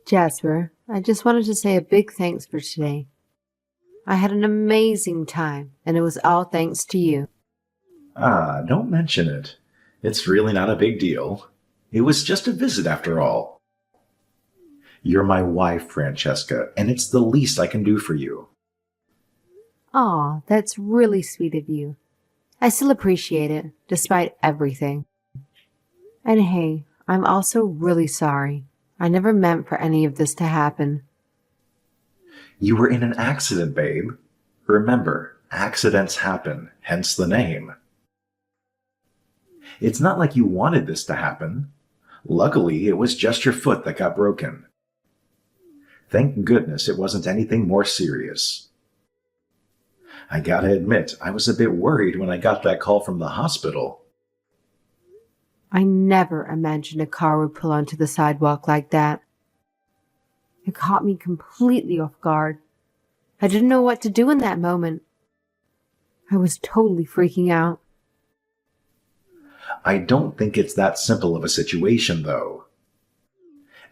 Jasper, I just wanted to say a big thanks for today. I had an amazing time, and it was all thanks to you. Don't mention it. It's really not a big deal. It was just a visit after all. You're my wife, Francesca, and it's the least I can do for you. Aw, that's really sweet of you. I still appreciate it, despite everything. And hey, I'm also really sorry. I never meant for any of this to happen. You were in an accident, babe. Remember, accidents happen, hence the name. It's not like you wanted this to happen. Luckily, it was just your foot that got broken. Thank goodness it wasn't anything more serious. I gotta admit, I was a bit worried when I got that call from the hospital. I never imagined a car would pull onto the sidewalk like that. It caught me completely off guard. I didn't know what to do in that moment. I was totally freaking out. I don't think it's that simple of a situation, though.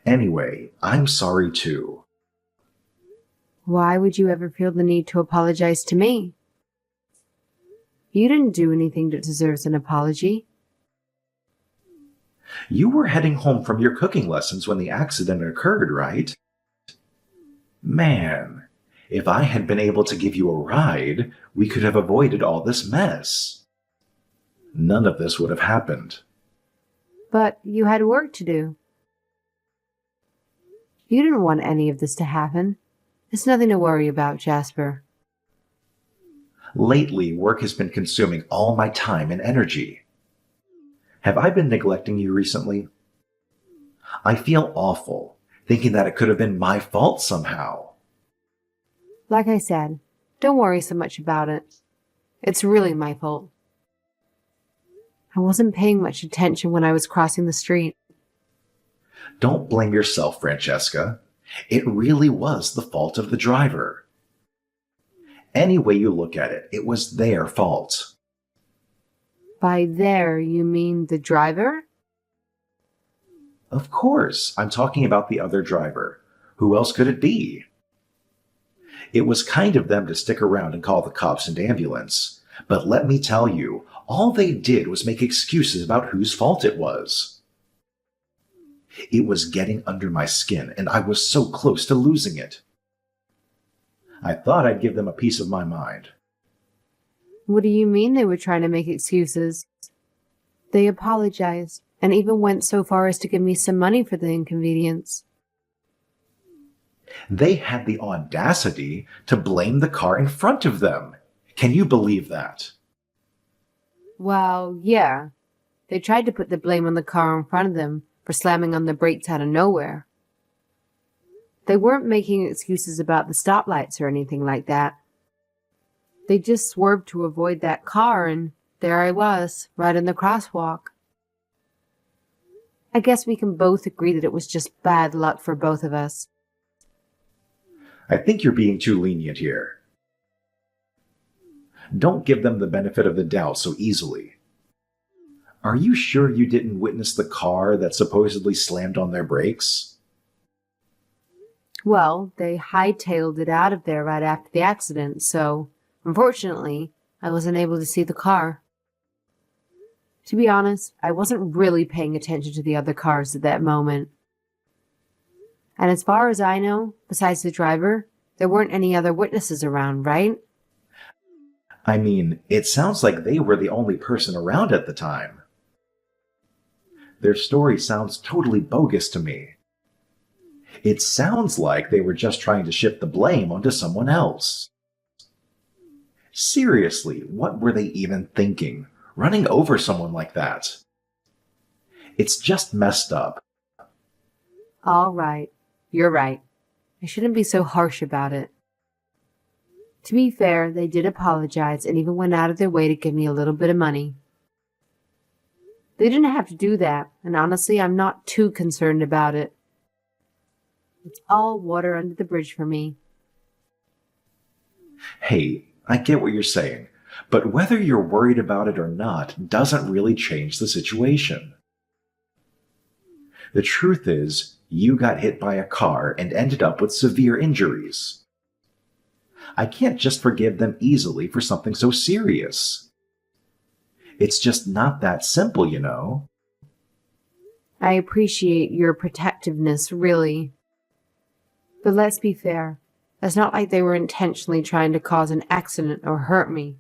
Anyway, I'm sorry too. Why would you ever feel the need to apologize to me? You didn't do anything that deserves an apology. You were heading home from your cooking lessons when the accident occurred, right? Man, if I had been able to give you a ride, we could have avoided all this mess. None of this would have happened. But you had work to do. You didn't want any of this to happen. It's nothing to worry about, Jasper. Lately, work has been consuming all my time and energy. Have I been neglecting you recently? I feel awful, thinking that it could have been my fault somehow. Like I said, don't worry so much about it. It's really my fault. I wasn't paying much attention when I was crossing the street. Don't blame yourself, Francesca. It really was the fault of the driver. Any way you look at it, it was their fault. By there, you mean the driver? Of course, I'm talking about the other driver. Who else could it be? It was kind of them to stick around and call the cops and ambulance. But let me tell you, all they did was make excuses about whose fault it was. It was getting under my skin, and I was so close to losing it. I thought I'd give them a piece of my mind. What do you mean they were trying to make excuses? They apologized and even went so far as to give me some money for the inconvenience. They had the audacity to blame the car in front of them. Can you believe that? Well, yeah. They tried to put the blame on the car in front of them for slamming on the brakes out of nowhere. They weren't making excuses about the stoplights or anything like that. They just swerved to avoid that car, and there I was, right in the crosswalk. I guess we can both agree that it was just bad luck for both of us. I think you're being too lenient here. Don't give them the benefit of the doubt so easily. Are you sure you didn't witness the car that supposedly slammed on their brakes? Well, they hightailed it out of there right after the accident, so unfortunately, I wasn't able to see the car. To be honest, I wasn't really paying attention to the other cars at that moment. And as far as I know, besides the driver, there weren't any other witnesses around, right? I mean, it sounds like they were the only person around at the time. Their story sounds totally bogus to me. It sounds like they were just trying to shift the blame onto someone else. Seriously, what were they even thinking, running over someone like that? It's just messed up. All right, you're right. I shouldn't be so harsh about it. To be fair, they did apologize and even went out of their way to give me a little bit of money. They didn't have to do that, and honestly, I'm not too concerned about it. It's all water under the bridge for me. Hey, I get what you're saying, but whether you're worried about it or not doesn't really change the situation. The truth is, you got hit by a car and ended up with severe injuries. I can't just forgive them easily for something so serious. It's just not that simple, you know. I appreciate your protectiveness, really. But let's be fair. It's not like they were intentionally trying to cause an accident or hurt me.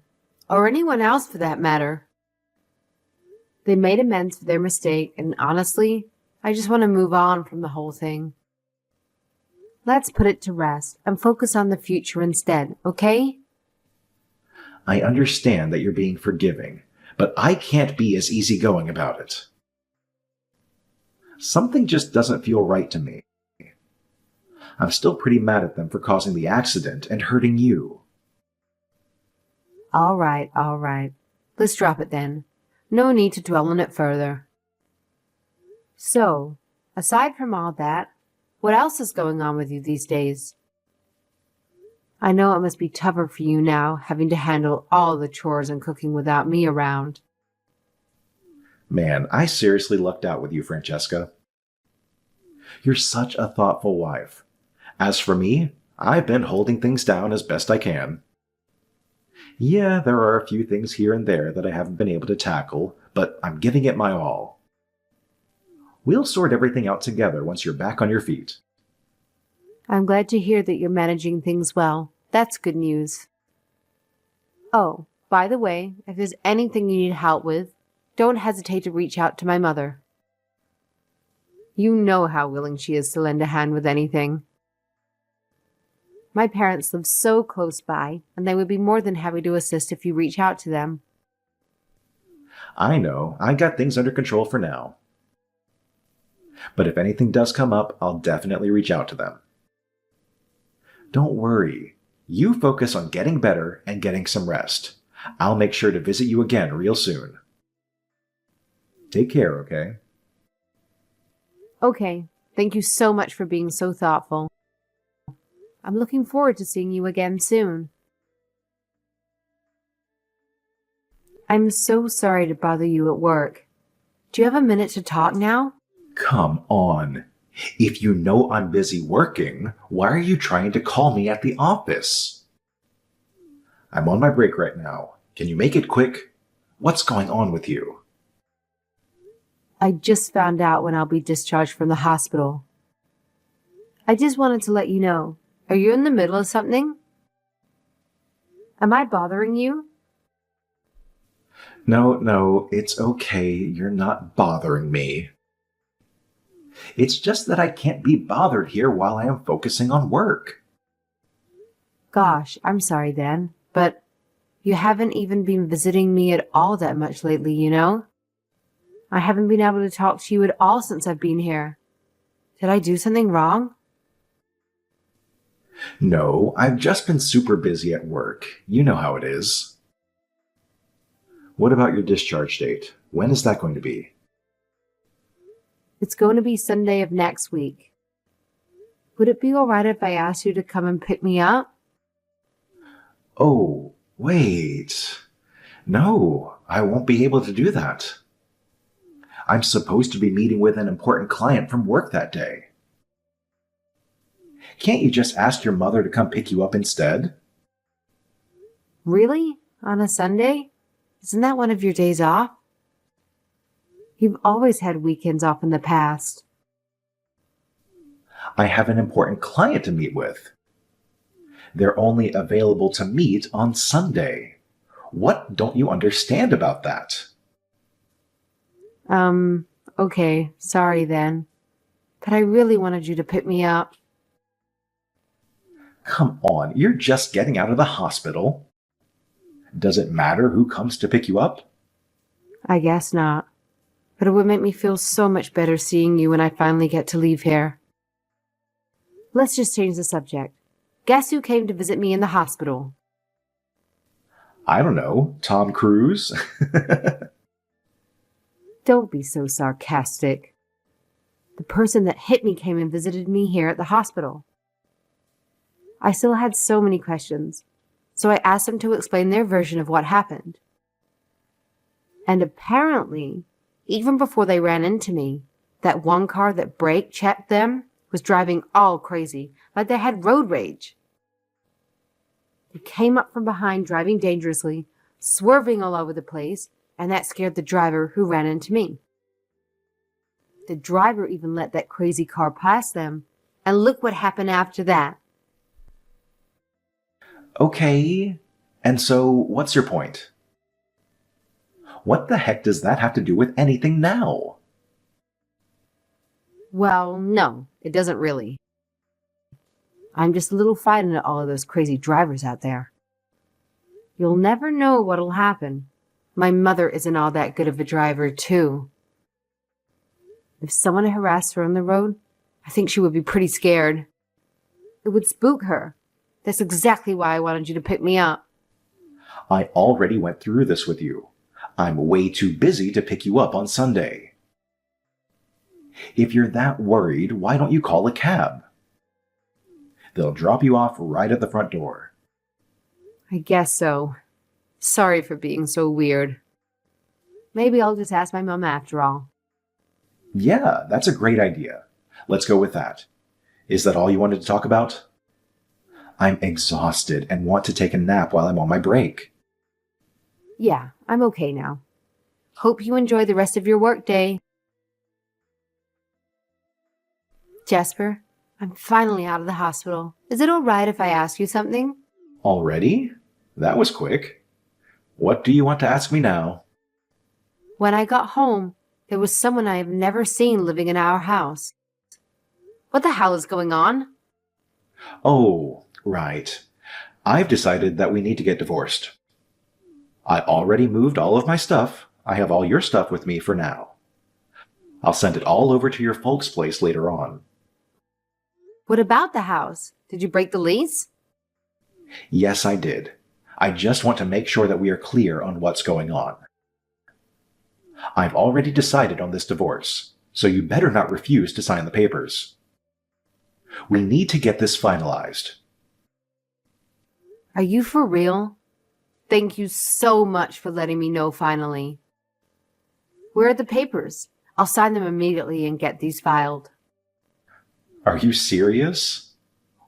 Or anyone else for that matter. They made amends for their mistake, and honestly, I just want to move on from the whole thing. Let's put it to rest and focus on the future instead, okay? I understand that you're being forgiving, but I can't be as easygoing about it. Something just doesn't feel right to me. I'm still pretty mad at them for causing the accident and hurting you. All right. Let's drop it then. No need to dwell on it further. So, aside from all that, what else is going on with you these days? I know it must be tougher for you now, having to handle all the chores and cooking without me around. Man, I seriously lucked out with you, Francesca. You're such a thoughtful wife. As for me, I've been holding things down as best I can. Yeah, there are a few things here and there that I haven't been able to tackle, but I'm giving it my all. We'll sort everything out together once you're back on your feet. I'm glad to hear that you're managing things well. That's good news. Oh, by the way, if there's anything you need help with, don't hesitate to reach out to my mother. You know how willing she is to lend a hand with anything. My parents live so close by, and they would be more than happy to assist if you reach out to them. I know, I got things under control for now. But if anything does come up, I'll definitely reach out to them. Don't worry. You focus on getting better and getting some rest. I'll make sure to visit you again real soon. Take care, okay? Okay, thank you so much for being so thoughtful. I'm looking forward to seeing you again soon. I'm so sorry to bother you at work. Do you have a minute to talk now? Come on. If you know I'm busy working, why are you trying to call me at the office? I'm on my break right now. Can you make it quick? What's going on with you? I just found out when I'll be discharged from the hospital. I just wanted to let you know. Are you in the middle of something? Am I bothering you? No, it's okay. You're not bothering me. It's just that I can't be bothered here while I am focusing on work. Gosh, I'm sorry then, but you haven't even been visiting me at all that much lately, you know? I haven't been able to talk to you at all since I've been here. Did I do something wrong? No, I've just been super busy at work. You know how it is. What about your discharge date? When is that going to be? It's going to be Sunday of next week. Would it be all right if I asked you to come and pick me up? Oh, wait. No, I won't be able to do that. I'm supposed to be meeting with an important client from work that day. Can't you just ask your mother to come pick you up instead? Really? On a Sunday? Isn't that one of your days off? You've always had weekends off in the past. I have an important client to meet with. They're only available to meet on Sunday. What don't you understand about that? Okay, sorry then. But I really wanted you to pick me up. Come on, you're just getting out of the hospital. Does it matter who comes to pick you up? I guess not. But it would make me feel so much better seeing you when I finally get to leave here. Let's just change the subject. Guess who came to visit me in the hospital? I don't know, Tom Cruise? Don't be so sarcastic. The person that hit me came and visited me here at the hospital. I still had so many questions, so I asked them to explain their version of what happened. And apparently, even before they ran into me, That one car that brake checked them was driving all crazy, like they had road rage. They came up from behind driving dangerously, swerving all over the place, and that scared the driver who ran into me. The driver even let that crazy car pass them, and look what happened after that. Okay, and so what's your point? What the heck does that have to do with anything now? Well, no, it doesn't really. I'm just a little frightened at all of those crazy drivers out there. You'll never know what'll happen. My mother isn't all that good of a driver, too. If someone harassed her on the road, I think she would be pretty scared. It would spook her. That's exactly why I wanted you to pick me up. I already went through this with you. I'm way too busy to pick you up on Sunday. If you're that worried, why don't you call a cab? They'll drop you off right at the front door. I guess so. Sorry for being so weird. Maybe I'll just ask my mom after all. Yeah, that's a great idea. Let's go with that. Is that all you wanted to talk about? I'm exhausted and want to take a nap while I'm on my break. Yeah, I'm okay now. Hope you enjoy the rest of your workday. Jasper, I'm finally out of the hospital. Is it all right if I ask you something? Already? That was quick. What do you want to ask me now? When I got home, there was someone I have never seen living in our house. What the hell is going on? Oh, right. I've decided that we need to get divorced. I already moved all of my stuff. I have all your stuff with me for now. I'll send it all over to your folks' place later on. What about the house? Did you break the lease? Yes, I did. I just want to make sure that we are clear on what's going on. I've already decided on this divorce, so you better not refuse to sign the papers. We need to get this finalized. Are you for real? Thank you so much for letting me know finally. Where are the papers? I'll sign them immediately and get these filed. Are you serious?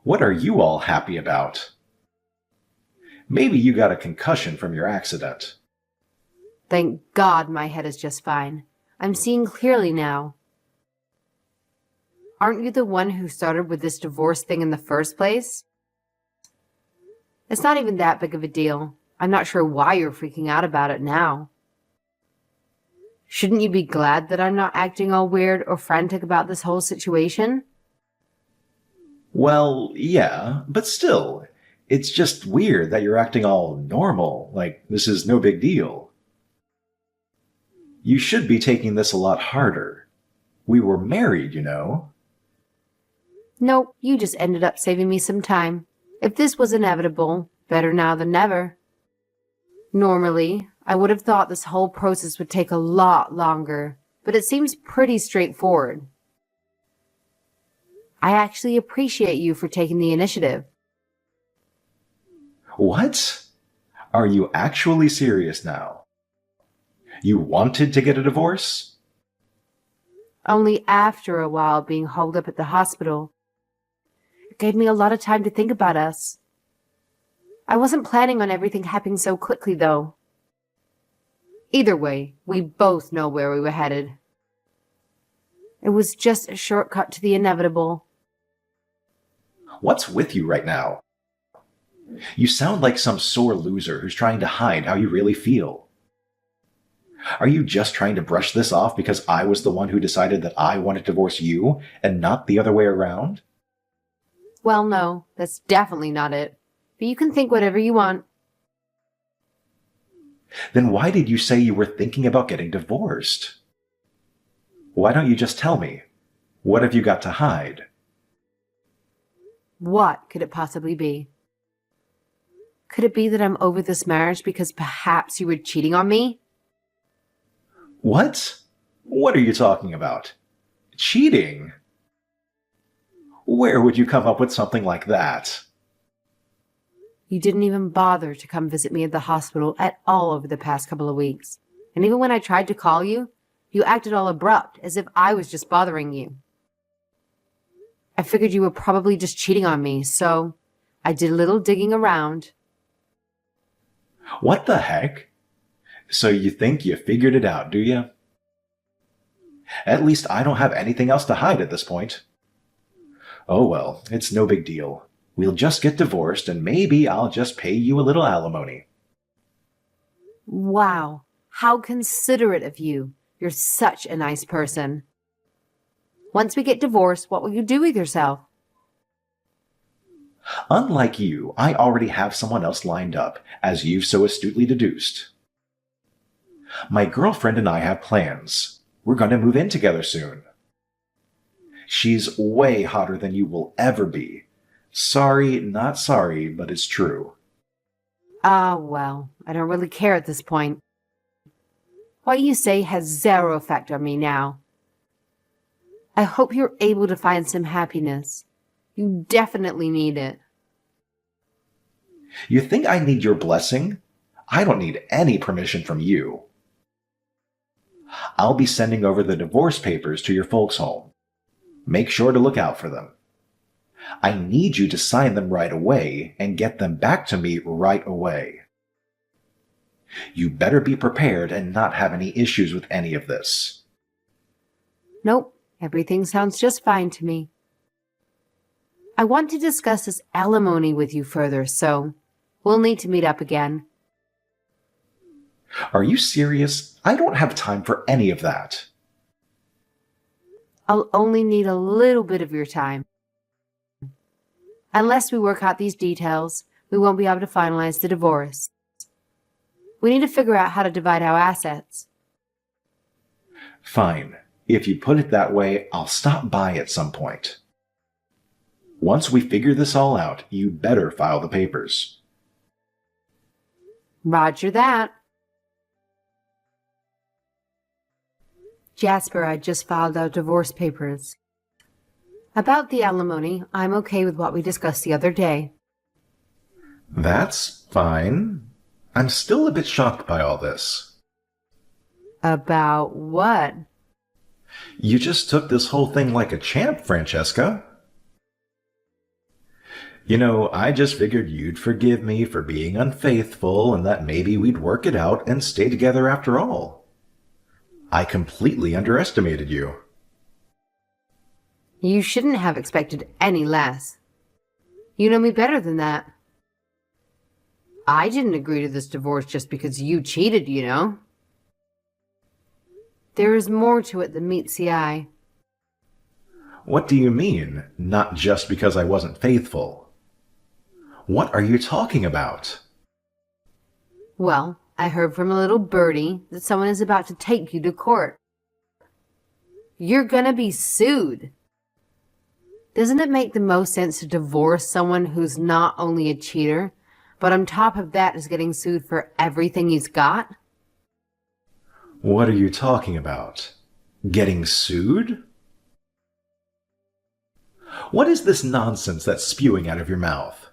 What are you all happy about? Maybe you got a concussion from your accident. Thank God my head is just fine. I'm seeing clearly now. Aren't you the one who started with this divorce thing in the first place? It's not even that big of a deal. I'm not sure why you're freaking out about it now. Shouldn't you be glad that I'm not acting all weird or frantic about this whole situation? Well, yeah, but still, it's just weird that you're acting all normal, like this is no big deal. You should be taking this a lot harder. We were married, you know. Nope, you just ended up saving me some time. If this was inevitable, better now than never. Normally, I would have thought this whole process would take a lot longer, but it seems pretty straightforward. I actually appreciate you for taking the initiative. What? Are you actually serious now? You wanted to get a divorce? Only after a while being holed up at the hospital. It gave me a lot of time to think about us. I wasn't planning on everything happening so quickly, though. Either way, we both know where we were headed. It was just a shortcut to the inevitable. What's with you right now? You sound like some sore loser who's trying to hide how you really feel. Are you just trying to brush this off because I was the one who decided that I wanted to divorce you and not the other way around? Well, no, that's definitely not it. But you can think whatever you want. Then why did you say you were thinking about getting divorced? Why don't you just tell me? What have you got to hide? What could it possibly be? Could it be that I'm over this marriage because perhaps you were cheating on me? What? What are you talking about? Cheating? Where would you come up with something like that? You didn't even bother to come visit me at the hospital at all over the past couple of weeks. And even when I tried to call you, You acted all abrupt, as if I was just bothering you. I figured you were probably just cheating on me, so I did a little digging around. What the heck? So you think you figured it out, do you? At least I don't have anything else to hide at this point. Oh well, it's no big deal. We'll just get divorced and maybe I'll just pay you a little alimony. Wow, how considerate of you. You're such a nice person. Once we get divorced, what will you do with yourself? Unlike you, I already have someone else lined up, as you've so astutely deduced. My girlfriend and I have plans. We're going to move in together soon. She's way hotter than you will ever be. Sorry, not sorry, but it's true. Well, I don't really care at this point. What you say has zero effect on me now. I hope you're able to find some happiness. You definitely need it. You think I need your blessing? I don't need any permission from you. I'll be sending over the divorce papers to your folks' home. Make sure to look out for them. I need you to sign them right away and get them back to me right away. You better be prepared and not have any issues with any of this. Nope, everything sounds just fine to me. I want to discuss this alimony with you further, so we'll need to meet up again. Are you serious? I don't have time for any of that. I'll only need a little bit of your time. Unless we work out these details, we won't be able to finalize the divorce. We need to figure out how to divide our assets. Fine. If you put it that way, I'll stop by at some point. Once we figure this all out, you better file the papers. Roger that. Jasper, I just filed our divorce papers. About the alimony, I'm okay with what we discussed the other day. That's fine. I'm still a bit shocked by all this. About what? You just took this whole thing like a champ, Francesca. You know, I just figured you'd forgive me for being unfaithful and that maybe we'd work it out and stay together after all. I completely underestimated you. You shouldn't have expected any less. You know me better than that. I didn't agree to this divorce just because you cheated, you know. There is more to it than meets the eye. What do you mean, not just because I wasn't faithful? What are you talking about? Well, I heard from a little birdie that someone is about to take you to court. You're gonna be sued. Doesn't it make the most sense to divorce someone who's not only a cheater, but on top of that is getting sued for everything he's got? What are you talking about? Getting sued? What is this nonsense that's spewing out of your mouth?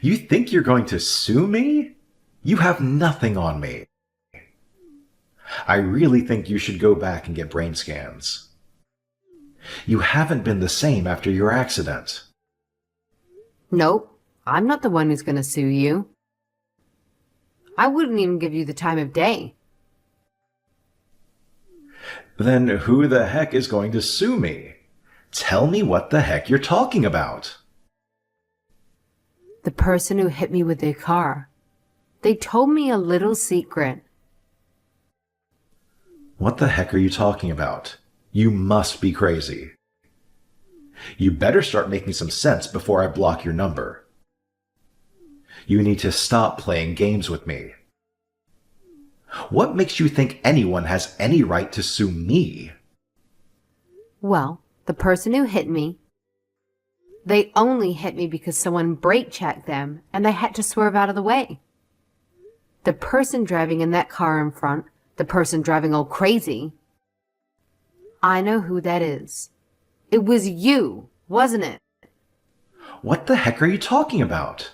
You think you're going to sue me? You have nothing on me. I really think you should go back and get brain scans. You haven't been the same after your accident. Nope, I'm not the one who's gonna sue you. I wouldn't even give you the time of day. Then who the heck is going to sue me? Tell me what the heck you're talking about. The person who hit me with their car. They told me a little secret. What the heck are you talking about? You must be crazy. You better start making some sense before I block your number. You need to stop playing games with me. What makes you think anyone has any right to sue me? Well, the person who hit me, they only hit me because someone brake checked them and they had to swerve out of the way. The person driving in that car in front, the person driving all crazy, I know who that is. It was you, wasn't it? What the heck are you talking about?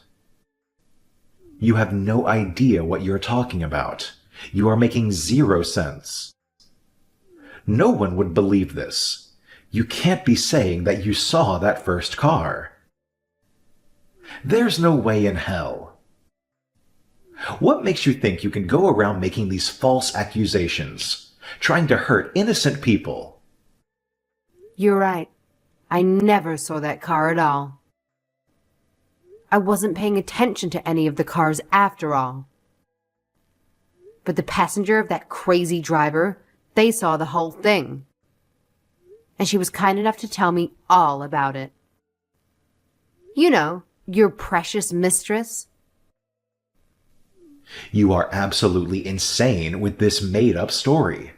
You have no idea what you're talking about. You are making zero sense. No one would believe this. You can't be saying that you saw that first car. There's no way in hell. What makes you think you can go around making these false accusations, trying to hurt innocent people? You're right. I never saw that car at all. I wasn't paying attention to any of the cars after all. But the passenger of that crazy driver, they saw the whole thing. And she was kind enough to tell me all about it. You know, your precious mistress. You are absolutely insane with this made-up story.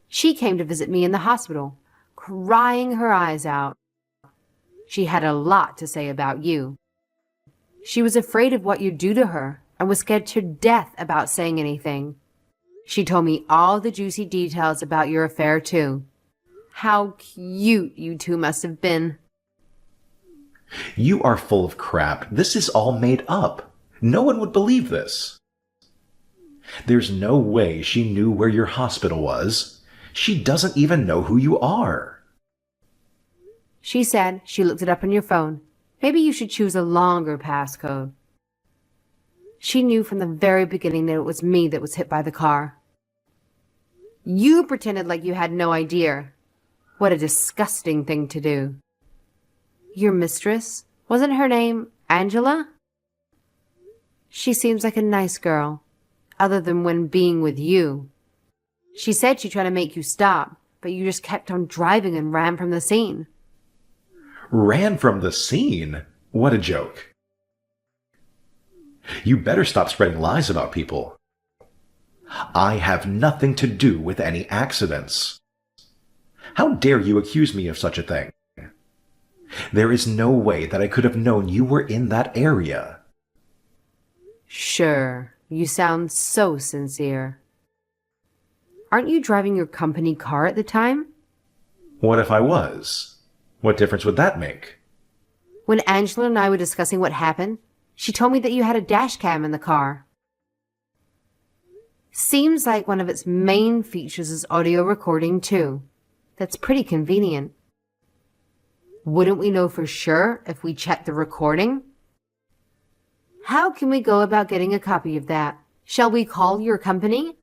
She came to visit me in the hospital, crying her eyes out. She had a lot to say about you. She was afraid of what you'd do to her and was scared to death about saying anything. She told me all the juicy details about your affair, too. How cute you two must have been. You are full of crap. This is all made up. No one would believe this. There's no way she knew where your hospital was. She doesn't even know who you are. She said she looked it up on your phone. Maybe you should choose a longer passcode. She knew from the very beginning that it was me that was hit by the car. You pretended like you had no idea. What a disgusting thing to do. Your mistress? Wasn't her name Angela? She seems like a nice girl, other than when being with you. She said she tried to make you stop, but you just kept on driving and ran from the scene. Ran from the scene? What a joke. You better stop spreading lies about people. I have nothing to do with any accidents. How dare you accuse me of such a thing? There is no way that I could have known you were in that area. Sure, you sound so sincere. Aren't you driving your company car at the time? What if I was? What difference would that make? When Angela and I were discussing what happened, she told me that you had a dash cam in the car. Seems like one of its main features is audio recording, too. That's pretty convenient. Wouldn't we know for sure if we checked the recording? How can we go about getting a copy of that? Shall we call your company?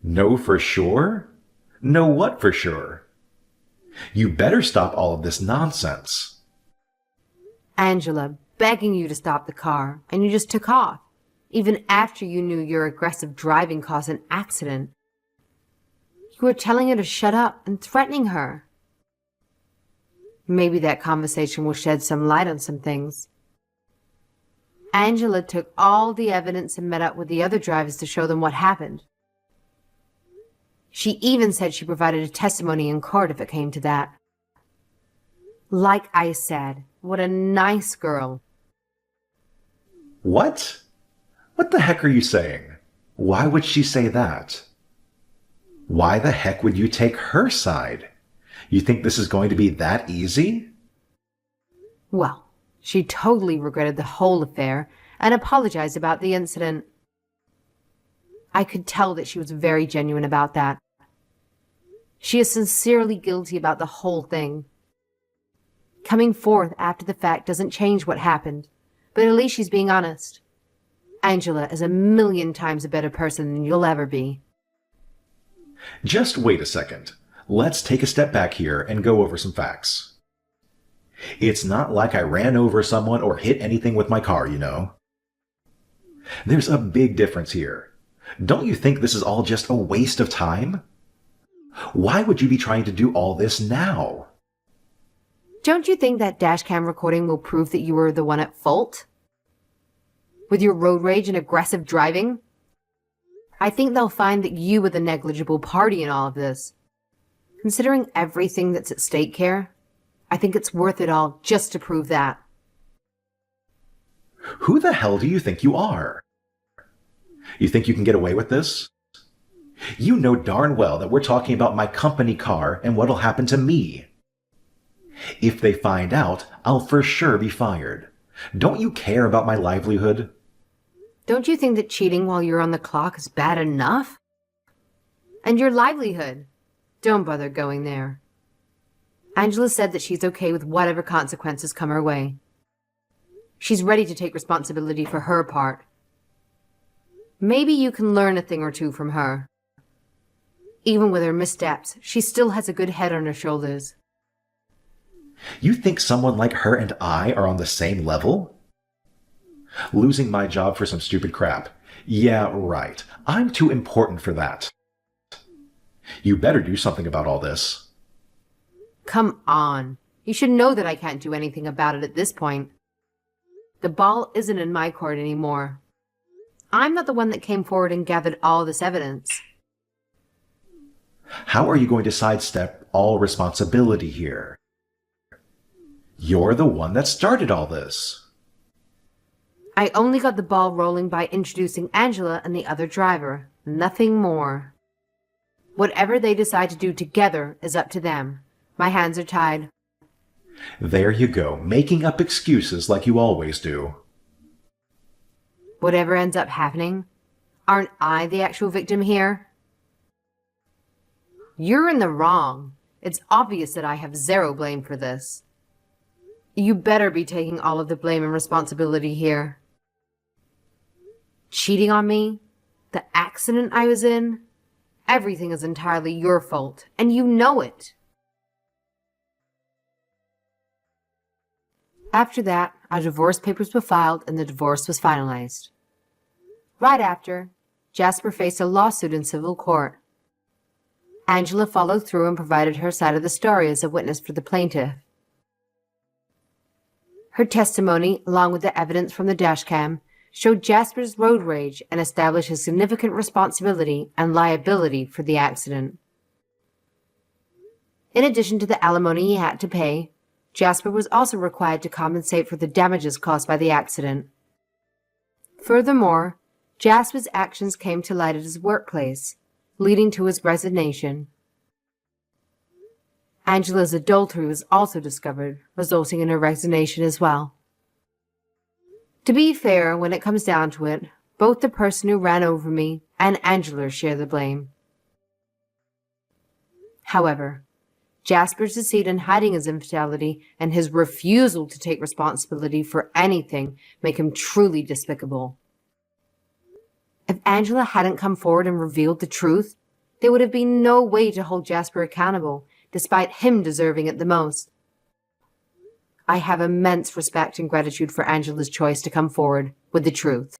Know for sure? Know what for sure? You better stop all of this nonsense. Angela begging you to stop the car, and you just took off, even after you knew your aggressive driving caused an accident. You were telling her to shut up and threatening her. Maybe that conversation will shed some light on some things. Angela took all the evidence and met up with the other drivers to show them what happened. She even said she provided a testimony in court if it came to that. Like I said, what a nice girl. What? What the heck are you saying? Why would she say that? Why the heck would you take her side? You think this is going to be that easy? Well, she totally regretted the whole affair and apologized about the incident. I could tell that she was very genuine about that. She is sincerely guilty about the whole thing. Coming forth after the fact doesn't change what happened, but at least she's being honest. Angela is 1,000,000 times a better person than you'll ever be. Just wait a second. Let's take a step back here and go over some facts. It's not like I ran over someone or hit anything with my car, you know. There's a big difference here. Don't you think this is all just a waste of time? Why would you be trying to do all this now? Don't you think that dashcam recording will prove that you were the one at fault? With your road rage and aggressive driving? I think they'll find that you were the negligible party in all of this. Considering everything that's at stake here, I think it's worth it all just to prove that. Who the hell do you think you are? You think you can get away with this? You know darn well that we're talking about my company car and what'll happen to me. If they find out, I'll for sure be fired. Don't you care about my livelihood? Don't you think that cheating while you're on the clock is bad enough? And your livelihood. Don't bother going there. Angela said that she's okay with whatever consequences come her way. She's ready to take responsibility for her part. Maybe you can learn a thing or two from her. Even with her missteps, she still has a good head on her shoulders. You think someone like her and I are on the same level? Losing my job for some stupid crap. Yeah, right. I'm too important for that. You better do something about all this. Come on. You should know that I can't do anything about it at this point. The ball isn't in my court anymore. I'm not the one that came forward and gathered all this evidence. How are you going to sidestep all responsibility here? You're the one that started all this. I only got the ball rolling by introducing Angela and the other driver. Nothing more. Whatever they decide to do together is up to them. My hands are tied. There you go, making up excuses like you always do. Whatever ends up happening, aren't I the actual victim here? You're in the wrong. It's obvious that I have zero blame for this. You better be taking all of the blame and responsibility here. Cheating on me? The accident I was in? Everything is entirely your fault, and you know it. After that, our divorce papers were filed and the divorce was finalized. Right after, Jasper faced a lawsuit in civil court. Angela followed through and provided her side of the story as a witness for the plaintiff. Her testimony, along with the evidence from the dashcam, showed Jasper's road rage and established his significant responsibility and liability for the accident. In addition to the alimony he had to pay, Jasper was also required to compensate for the damages caused by the accident. Furthermore, Jasper's actions came to light at his workplace, leading to his resignation. Angela's adultery was also discovered, resulting in her resignation as well. To be fair, when it comes down to it, both the person who ran over me and Angela share the blame. However, Jasper's deceit in hiding his infidelity and his refusal to take responsibility for anything make him truly despicable. If Angela hadn't come forward and revealed the truth, there would have been no way to hold Jasper accountable, despite him deserving it the most. I have immense respect and gratitude for Angela's choice to come forward with the truth.